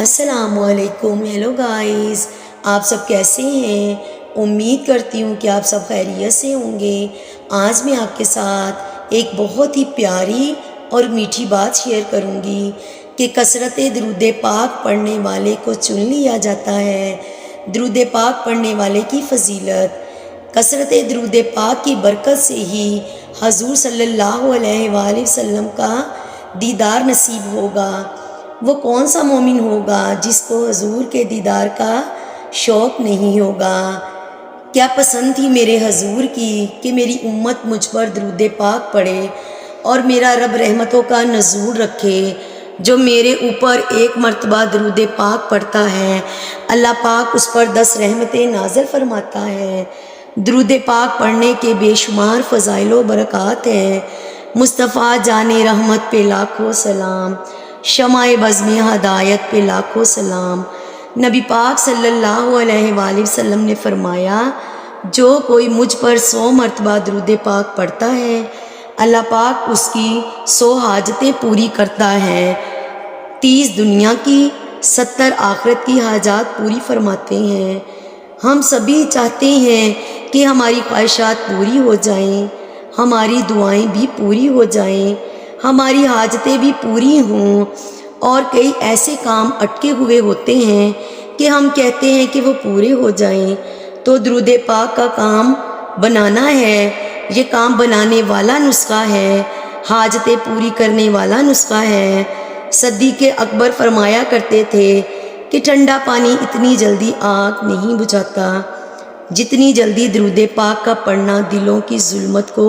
السلام علیکم. Hello guys, آپ سب کیسے ہیں؟ امید کرتی ہوں کہ آپ سب خیریت سے ہوں گے. آج میں آپ کے ساتھ ایک بہت ہی پیاری اور میٹھی بات شیئر کروں گی کہ کثرت درود پاک پڑھنے والے کو چن لیا جاتا ہے. درود پاک پڑھنے والے کی فضیلت. کثرت درود پاک کی برکت سے ہی حضور صلی اللہ علیہ وآلہ وسلم کا دیدار نصیب ہوگا. وہ کون سا مومن ہوگا جس کو حضور کے دیدار کا شوق نہیں ہوگا؟ کیا پسند تھی میرے حضور کی کہ میری امت مجھ پر درود پاک پڑھے اور میرا رب رحمتوں کا نزول رکھے. جو میرے اوپر ایک مرتبہ درود پاک پڑھتا ہے، اللہ پاک اس پر 10 رحمتیں نازل فرماتا ہے. درود پاک پڑھنے کے بے شمار فضائل و برکات ہیں. مصطفیٰ جان رحمت پہ لاکھوں سلام، شمع بزم ہدایت پہ لاکھوں سلام. نبی پاک صلی اللہ علیہ وآلہ وسلم نے فرمایا، جو کوئی مجھ پر 100 مرتبہ درود پاک پڑھتا ہے، اللہ پاک اس کی 100 حاجتیں پوری کرتا ہے. 30 دنیا کی 70 آخرت کی حاجات پوری فرماتے ہیں. ہم سبھی چاہتے ہیں کہ ہماری خواہشات پوری ہو جائیں، ہماری دعائیں بھی پوری ہو جائیں، ہماری حاجتیں بھی پوری ہوں. اور کئی ایسے کام اٹکے ہوئے ہوتے ہیں کہ ہم کہتے ہیں کہ وہ پورے ہو جائیں. تو درود پاک کا کام بنانا ہے. یہ کام بنانے والا نسخہ ہے، حاجتیں پوری کرنے والا نسخہ ہے. صدیق اکبر فرمایا کرتے تھے کہ ٹھنڈا پانی اتنی جلدی آگ نہیں بجھاتا جتنی جلدی درود پاک کا پڑھنا دلوں کی ظلمت کو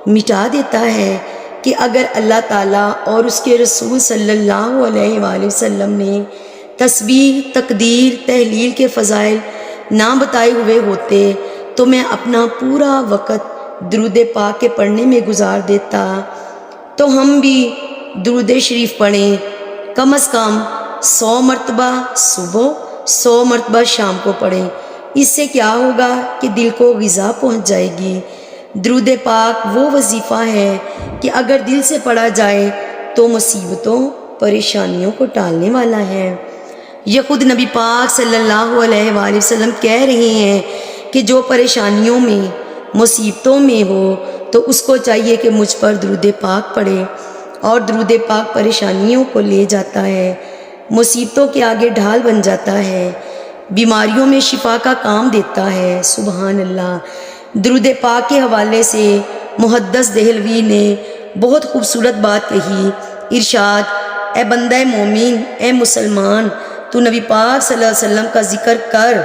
مٹا دیتا ہے. کہ اگر اللہ تعالیٰ اور اس کے رسول صلی اللہ علیہ وآلہ وسلم نے تسبیح، تقدیر، تحلیل کے فضائل نہ بتائے ہوئے ہوتے تو میں اپنا پورا وقت درود پاک کے پڑھنے میں گزار دیتا. تو ہم بھی درود شریف پڑھیں، کم از کم 100 مرتبہ صبح، 100 مرتبہ شام کو پڑھیں. اس سے کیا ہوگا کہ دل کو غذا پہنچ جائے گی. درود پاک وہ وظیفہ ہے کہ اگر دل سے پڑھا جائے تو مصیبتوں، پریشانیوں کو ٹالنے والا ہے. یہ خود نبی پاک صلی اللہ علیہ وآلہ وسلم کہہ رہے ہیں کہ جو پریشانیوں میں، مصیبتوں میں ہو تو اس کو چاہیے کہ مجھ پر درود پاک پڑھے. اور درود پاک پریشانیوں کو لے جاتا ہے، مصیبتوں کے آگے ڈھال بن جاتا ہے، بیماریوں میں شفا کا کام دیتا ہے. سبحان اللہ. درود پاک کے حوالے سے محدث دہلوی نے بہت خوبصورت بات کہی. ارشاد: اے بندہ مومن، اے مسلمان، تو نبی پاک صلی اللہ علیہ وسلم کا ذکر کر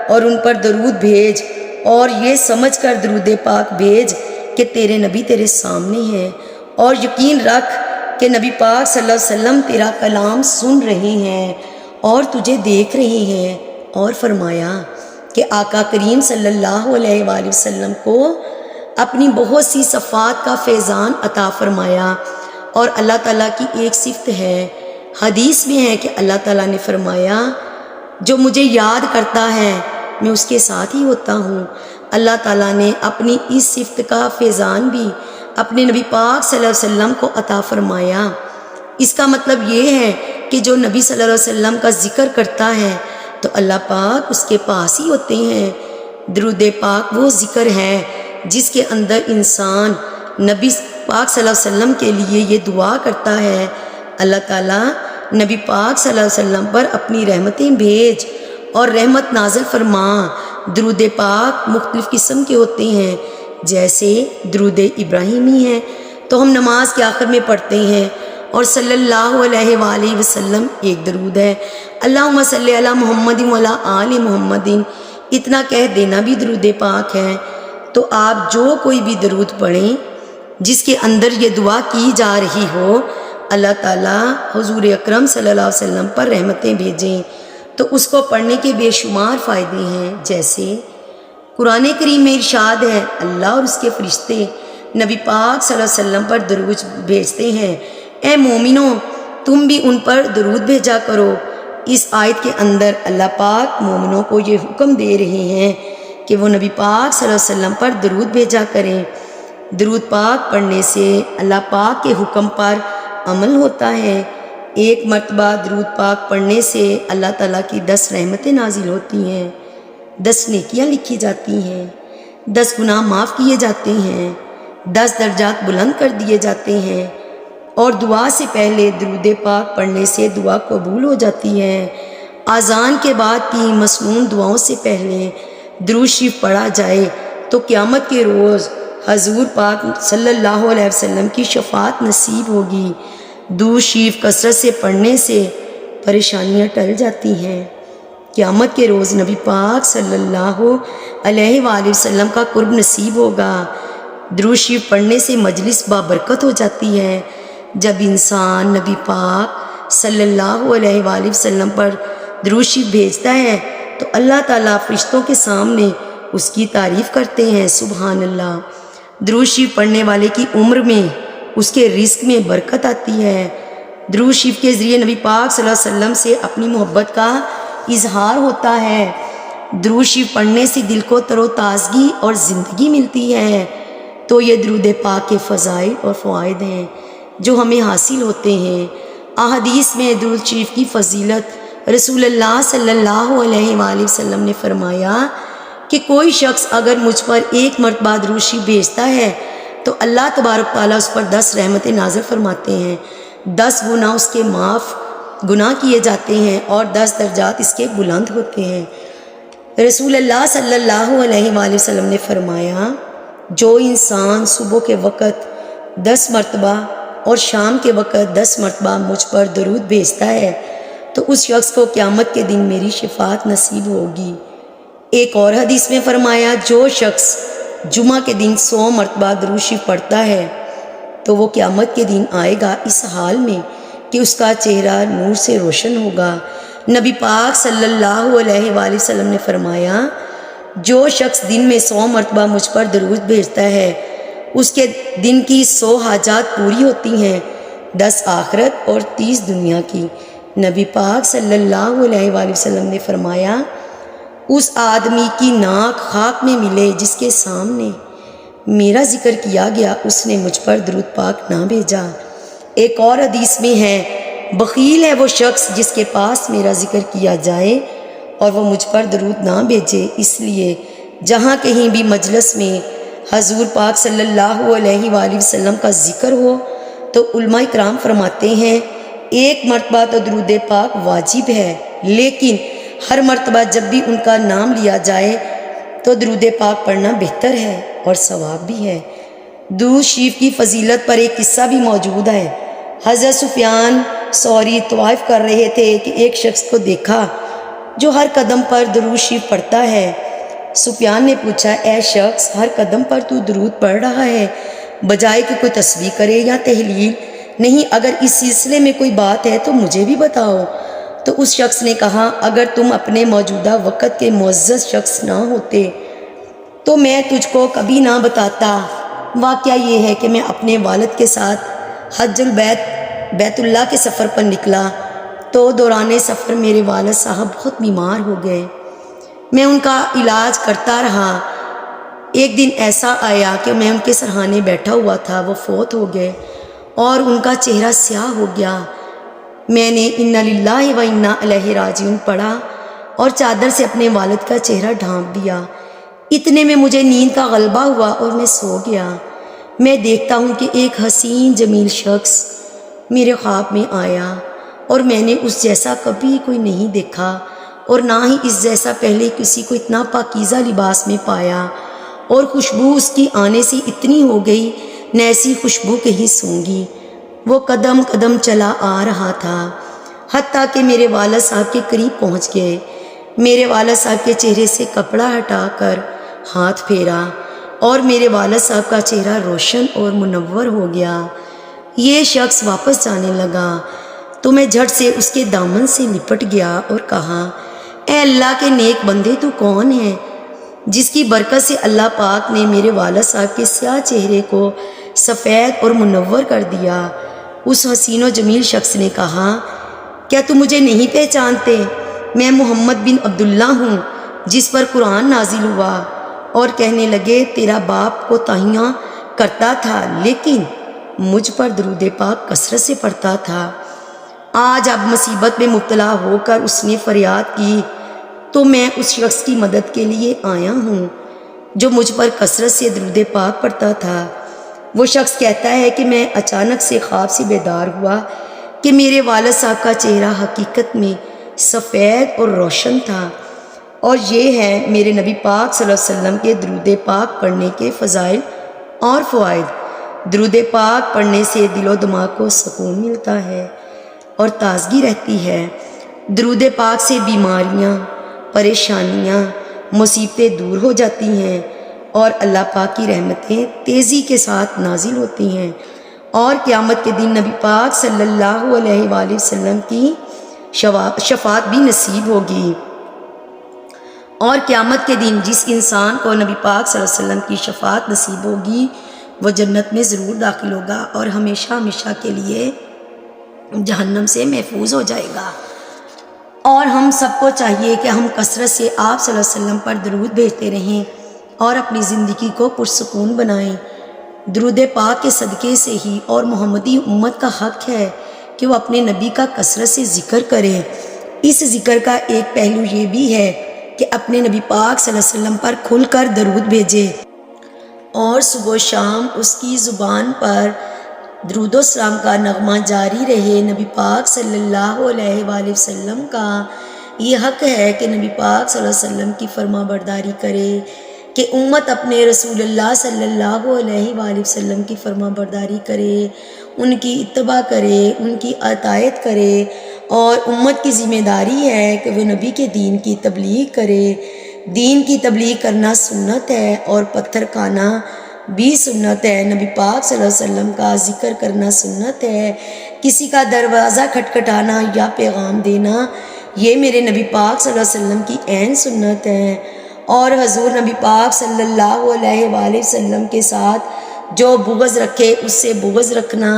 اور ان پر درود بھیج، اور یہ سمجھ کر درود پاک بھیج کہ تیرے نبی تیرے سامنے ہیں، اور یقین رکھ کہ نبی پاک صلی اللہ علیہ وسلم تیرا کلام سن رہے ہیں اور تجھے دیکھ رہے ہیں. اور فرمایا کہ آقا کریم صلی اللہ علیہ وآلہ وسلم کو اپنی بہت سی صفات کا فیضان عطا فرمایا. اور اللہ تعالیٰ کی ایک صفت ہے، حدیث میں ہے کہ اللہ تعالیٰ نے فرمایا، جو مجھے یاد کرتا ہے میں اس کے ساتھ ہی ہوتا ہوں. اللہ تعالیٰ نے اپنی اس صفت کا فیضان بھی اپنے نبی پاک صلی اللہ علیہ وسلم کو عطا فرمایا. اس کا مطلب یہ ہے کہ جو نبی صلی اللہ علیہ وسلم کا ذکر کرتا ہے تو اللہ پاک اس کے پاس ہی ہوتے ہیں. درود پاک وہ ذکر ہے جس کے اندر انسان نبی پاک صلی اللہ علیہ وسلم کے لیے یہ دعا کرتا ہے، اللہ تعالیٰ نبی پاک صلی اللہ علیہ وسلم پر اپنی رحمتیں بھیج اور رحمت نازل فرما. درود پاک مختلف قسم کے ہوتے ہیں، جیسے درود ابراہیمی ہے تو ہم نماز کے آخر میں پڑھتے ہیں، اور صلی اللہ علیہ وآلہ وسلم ایک درود ہے، اللہم صلی علی محمد وعلی آل محمد، اتنا کہہ دینا بھی درود پاک ہے. تو آپ جو کوئی بھی درود پڑھیں جس کے اندر یہ دعا کی جا رہی ہو، اللہ تعالیٰ حضور اکرم صلی اللہ علیہ وسلم پر رحمتیں بھیجیں، تو اس کو پڑھنے کے بے شمار فائدے ہیں. جیسے قرآن کریم میں ارشاد ہے، اللہ اور اس کے فرشتے نبی پاک صلی اللہ علیہ وسلم پر درود بھیجتے ہیں، اے مومنوں تم بھی ان پر درود بھیجا کرو. اس آیت کے اندر اللہ پاک مومنوں کو یہ حکم دے رہے ہیں کہ وہ نبی پاک صلی اللہ علیہ وسلم پر درود بھیجا کریں. درود پاک پڑھنے سے اللہ پاک کے حکم پر عمل ہوتا ہے. ایک مرتبہ درود پاک پڑھنے سے اللہ تعالیٰ کی 10 رحمتیں نازل ہوتی ہیں، 10 نیکیاں لکھی جاتی ہیں، 10 گناہ معاف کیے جاتے ہیں، 10 درجات بلند کر دیے جاتے ہیں، اور دعا سے پہلے درود پاک پڑھنے سے دعا قبول ہو جاتی ہے۔ اذان کے بعد کی مسنون دعاؤں سے پہلے درود شریف پڑھا جائے تو قیامت کے روز حضور پاک صلی اللہ علیہ وسلم کی شفاعت نصیب ہوگی۔ درود شریف کثرت سے پڑھنے سے پریشانیاں ٹل جاتی ہیں۔ قیامت کے روز نبی پاک صلی اللہ علیہ وآلہ وسلم کا قرب نصیب ہوگا۔ درود شریف پڑھنے سے مجلس بابرکت ہو جاتی ہے۔ جب انسان نبی پاک صلی اللہ علیہ وآلہ وسلم پر درود شریف بھیجتا ہے تو اللہ تعالیٰ فرشتوں کے سامنے اس کی تعریف کرتے ہیں، سبحان اللہ۔ درود شریف پڑھنے والے کی عمر میں، اس کے رزق میں برکت آتی ہے۔ درود شریف کے ذریعے نبی پاک صلی اللہ علیہ وسلم سے اپنی محبت کا اظہار ہوتا ہے۔ درود شریف پڑھنے سے دل کو تر و تازگی اور زندگی ملتی ہے۔ تو یہ درود پاک کے فضائل اور فوائد ہیں جو ہمیں حاصل ہوتے ہیں۔ احادیث میں درود شریف کی فضیلت رسول اللہ صلی اللہ علیہ وآلہ وسلم نے فرمایا کہ کوئی شخص اگر مجھ پر ایک مرتبہ درود شریف بھیجتا ہے تو اللہ تبارک تعالیٰ اس پر 10 رحمتیں نازل فرماتے ہیں، 10 گناہ اس کے معاف گناہ کیے جاتے ہیں اور 10 درجات اس کے بلند ہوتے ہیں۔ رسول اللہ صلی اللہ علیہ وآلہ وسلم نے فرمایا جو انسان صبح کے وقت 10 مرتبہ اور شام کے وقت 10 مرتبہ مجھ پر درود بھیجتا ہے تو اس شخص کو قیامت کے دن میری شفاعت نصیب ہوگی۔ ایک اور حدیث میں فرمایا جو شخص جمعہ کے دن 100 مرتبہ درود شریف پڑھتا ہے تو وہ قیامت کے دن آئے گا اس حال میں کہ اس کا چہرہ نور سے روشن ہوگا۔ نبی پاک صلی اللہ علیہ وآلہ وسلم نے فرمایا جو شخص دن میں 100 مرتبہ مجھ پر درود بھیجتا ہے اس کے دن کی 100 حاجات پوری ہوتی ہیں، 10 آخرت اور 30 دنیا کی۔ نبی پاک صلی اللہ علیہ وآلہ وسلم نے فرمایا اس آدمی کی ناک خاک میں ملے جس کے سامنے میرا ذکر کیا گیا اس نے مجھ پر درود پاک نہ بھیجا۔ ایک اور حدیث میں ہے بخیل ہے وہ شخص جس کے پاس میرا ذکر کیا جائے اور وہ مجھ پر درود نہ بھیجے۔ اس لیے جہاں کہیں بھی مجلس میں حضور پاک صلی اللہ علیہ وآلہ وسلم کا ذکر ہو تو علماء کرام فرماتے ہیں ایک مرتبہ تو درود پاک واجب ہے، لیکن ہر مرتبہ جب بھی ان کا نام لیا جائے تو درود پاک پڑھنا بہتر ہے اور ثواب بھی ہے۔ درود شریف کی فضیلت پر ایک قصہ بھی موجود ہے۔ حضرت سفیان ثوری طواف کر رہے تھے کہ ایک شخص کو دیکھا جو ہر قدم پر درود شریف پڑھتا ہے۔ سفیان نے پوچھا اے شخص ہر قدم پر تو درود پڑھ رہا ہے بجائے کہ کوئی تسبیح کرے یا تحلیل؟ نہیں، اگر اس سلسلے میں کوئی بات ہے تو مجھے بھی بتاؤ۔ تو اس شخص نے کہا اگر تم اپنے موجودہ وقت کے معزز شخص نہ ہوتے تو میں تجھ کو کبھی نہ بتاتا۔ واقعہ یہ ہے کہ میں اپنے والد کے ساتھ حج بیت اللہ کے سفر پر نکلا تو دوران سفر میرے والد صاحب بہت بیمار ہو گئے۔ میں ان کا علاج کرتا رہا۔ ایک دن ایسا آیا کہ میں ان کے سرہانے بیٹھا ہوا تھا، وہ فوت ہو گئے اور ان کا چہرہ سیاہ ہو گیا۔ میں نے انا للہ و انا الیہ راجعون پڑھا اور چادر سے اپنے والد کا چہرہ ڈھانپ دیا۔ اتنے میں مجھے نیند کا غلبہ ہوا اور میں سو گیا۔ میں دیکھتا ہوں کہ ایک حسین جمیل شخص میرے خواب میں آیا اور میں نے اس جیسا کبھی کوئی نہیں دیکھا اور نہ ہی اس جیسا پہلے کسی کو اتنا پاکیزہ لباس میں پایا، اور خوشبو اس کی آنے سے اتنی ہو گئی نہ ایسی خوشبو کہیں سونگھی۔ وہ قدم قدم چلا آ رہا تھا حتیٰ کہ میرے والد صاحب کے قریب پہنچ گئے۔ میرے والد صاحب کے چہرے سے کپڑا ہٹا کر ہاتھ پھیرا اور میرے والد صاحب کا چہرہ روشن اور منور ہو گیا۔ یہ شخص واپس جانے لگا تو میں جھٹ سے اس کے دامن سے لپٹ گیا اور کہا اے اللہ کے نیک بندے تو کون ہے جس کی برکت سے اللہ پاک نے میرے والد صاحب کے سیاہ چہرے کو سفید اور منور کر دیا۔ اس حسین و جمیل شخص نے کہا کیا تم مجھے نہیں پہچانتے؟ میں محمد بن عبداللہ ہوں جس پر قرآن نازل ہوا۔ اور کہنے لگے تیرا باپ کوتاہیاں کرتا تھا لیکن مجھ پر درود پاک کثرت سے پڑھتا تھا۔ آج اب مصیبت میں مبتلا ہو کر اس نے فریاد کی تو میں اس شخص کی مدد کے لیے آیا ہوں جو مجھ پر کثرت سے درود پاک پڑھتا تھا۔ وہ شخص کہتا ہے کہ میں اچانک سے خواب سے بیدار ہوا کہ میرے والد صاحب کا چہرہ حقیقت میں سفید اور روشن تھا، اور یہ ہے میرے نبی پاک صلی اللہ علیہ وسلم کے درود پاک پڑھنے کے فضائل اور فوائد۔ درود پاک پڑھنے سے دل و دماغ کو سکون ملتا ہے اور تازگی رہتی ہے۔ درود پاک سے بیماریاں، پریشانیاں، مصیبتیں دور ہو جاتی ہیں اور اللہ پاک کی رحمتیں تیزی کے ساتھ نازل ہوتی ہیں، اور قیامت کے دن نبی پاک صلی اللہ علیہ وآلہ وسلم کی شفاعت بھی نصیب ہوگی۔ اور قیامت کے دن جس انسان کو نبی پاک صلی اللہ علیہ وسلم کی شفاعت نصیب ہوگی وہ جنت میں ضرور داخل ہوگا اور ہمیشہ ہمیشہ کے لیے جہنم سے محفوظ ہو جائے گا۔ اور ہم سب کو چاہیے کہ ہم کثرت سے آپ صلی اللہ علیہ وسلم پر درود بھیجتے رہیں اور اپنی زندگی کو پرسکون بنائیں۔ درود پاک کے صدقے سے ہی اور محمدی امت کا حق ہے کہ وہ اپنے نبی کا کثرت سے ذکر کرے۔ اس ذکر کا ایک پہلو یہ بھی ہے کہ اپنے نبی پاک صلی اللہ علیہ وسلم پر کھل کر درود بھیجے اور صبح و شام اس کی زبان پر درود و سلام کا نغمہ جاری رہے۔ نبی پاک صلی اللہ علیہ وآلہ وسلم کا یہ حق ہے کہ نبی پاک صلی اللہ علیہ وسلم کی فرما برداری کرے، کہ امت اپنے رسول اللہ صلی اللہ علیہ وآلہ وسلم کی فرما برداری کرے، ان کی اتباع کرے، ان کی اطاعت کرے، اور امت کی ذمہ داری ہے کہ وہ نبی کے دین کی تبلیغ کرے۔ دین کی تبلیغ کرنا سنت ہے اور پتھر کھانا بھی سنت ہے۔ نبی پاک صلی اللہ علیہ وسلم کا ذکر کرنا سنت ہے۔ کسی کا دروازہ کھٹکھٹانا یا پیغام دینا یہ میرے نبی پاک صلی اللہ علیہ وسلم کی عین سنت ہے، اور حضور نبی پاک صلی اللہ علیہ وآلہ وسلم کے ساتھ جو بغض رکھے اس سے بغض رکھنا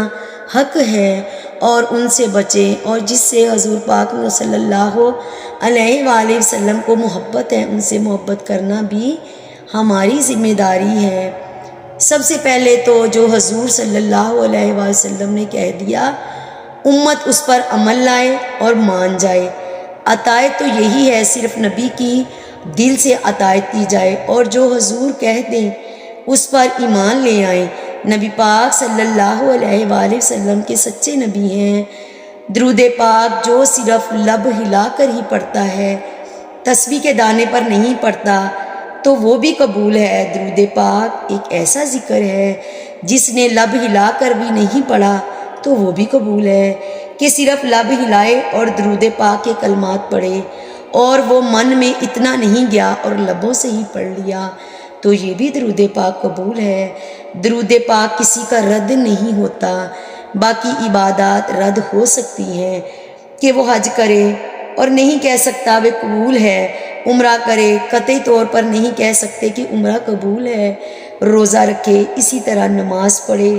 حق ہے اور ان سے بچیں، اور جس سے حضور پاک صلی اللہ علیہ وآلہ وسلم کو محبت ہے ان سے محبت کرنا بھی ہماری ذمہ داری ہے۔ سب سے پہلے تو جو حضور صلی اللہ علیہ وآلہ وسلم نے کہہ دیا امت اس پر عمل لائے اور مان جائے۔ اطاعت تو یہی ہے، صرف نبی کی دل سے اطاعت کی جائے اور جو حضور کہہ دیں اس پر ایمان لے آئیں۔ نبی پاک صلی اللہ علیہ وآلہ وسلم کے سچے نبی ہیں۔ درود پاک جو صرف لب ہلا کر ہی پڑھتا ہے، تسبیح کے دانے پر نہیں پڑھتا تو وہ بھی قبول ہے۔ درود پاک ایک ایسا ذکر ہے جس نے لب ہلا کر بھی نہیں پڑھا تو وہ بھی قبول ہے، کہ صرف لب ہلائے اور درود پاک کے کلمات پڑھے اور وہ من میں اتنا نہیں گیا اور لبوں سے ہی پڑھ لیا تو یہ بھی درود پاک قبول ہے۔ درود پاک کسی کا رد نہیں ہوتا، باقی عبادات رد ہو سکتی ہیں، کہ وہ حج کرے اور نہیں کہہ سکتا وہ قبول ہے، عمرہ کرے قطعی طور پر نہیں کہہ سکتے کہ عمرہ قبول ہے، روزہ رکھے، اسی طرح نماز پڑھے،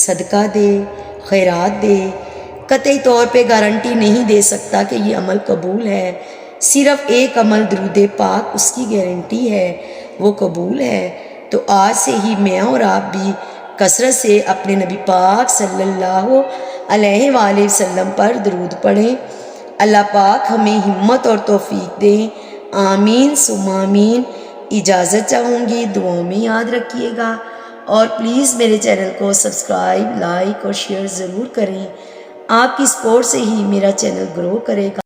صدقہ دے، خیرات دے، قطعی طور پہ گارنٹی نہیں دے سکتا کہ یہ عمل قبول ہے۔ صرف ایک عمل درود پاک اس کی گارنٹی ہے، وہ قبول ہے۔ تو آج سے ہی میں اور آپ بھی کثرت سے اپنے نبی پاک صلی اللہ علیہ وآلہ وسلم پر درود پڑھیں۔ اللہ پاک ہمیں ہمت اور توفیق دیں۔ آمین ثم آمین۔ اجازت چاہوں گی، دعاؤں میں یاد رکھیے گا، اور پلیز میرے چینل کو سبسکرائب، لائک اور شیئر ضرور کریں۔ آپ کی سپورٹ سے ہی میرا چینل گرو کرے گا۔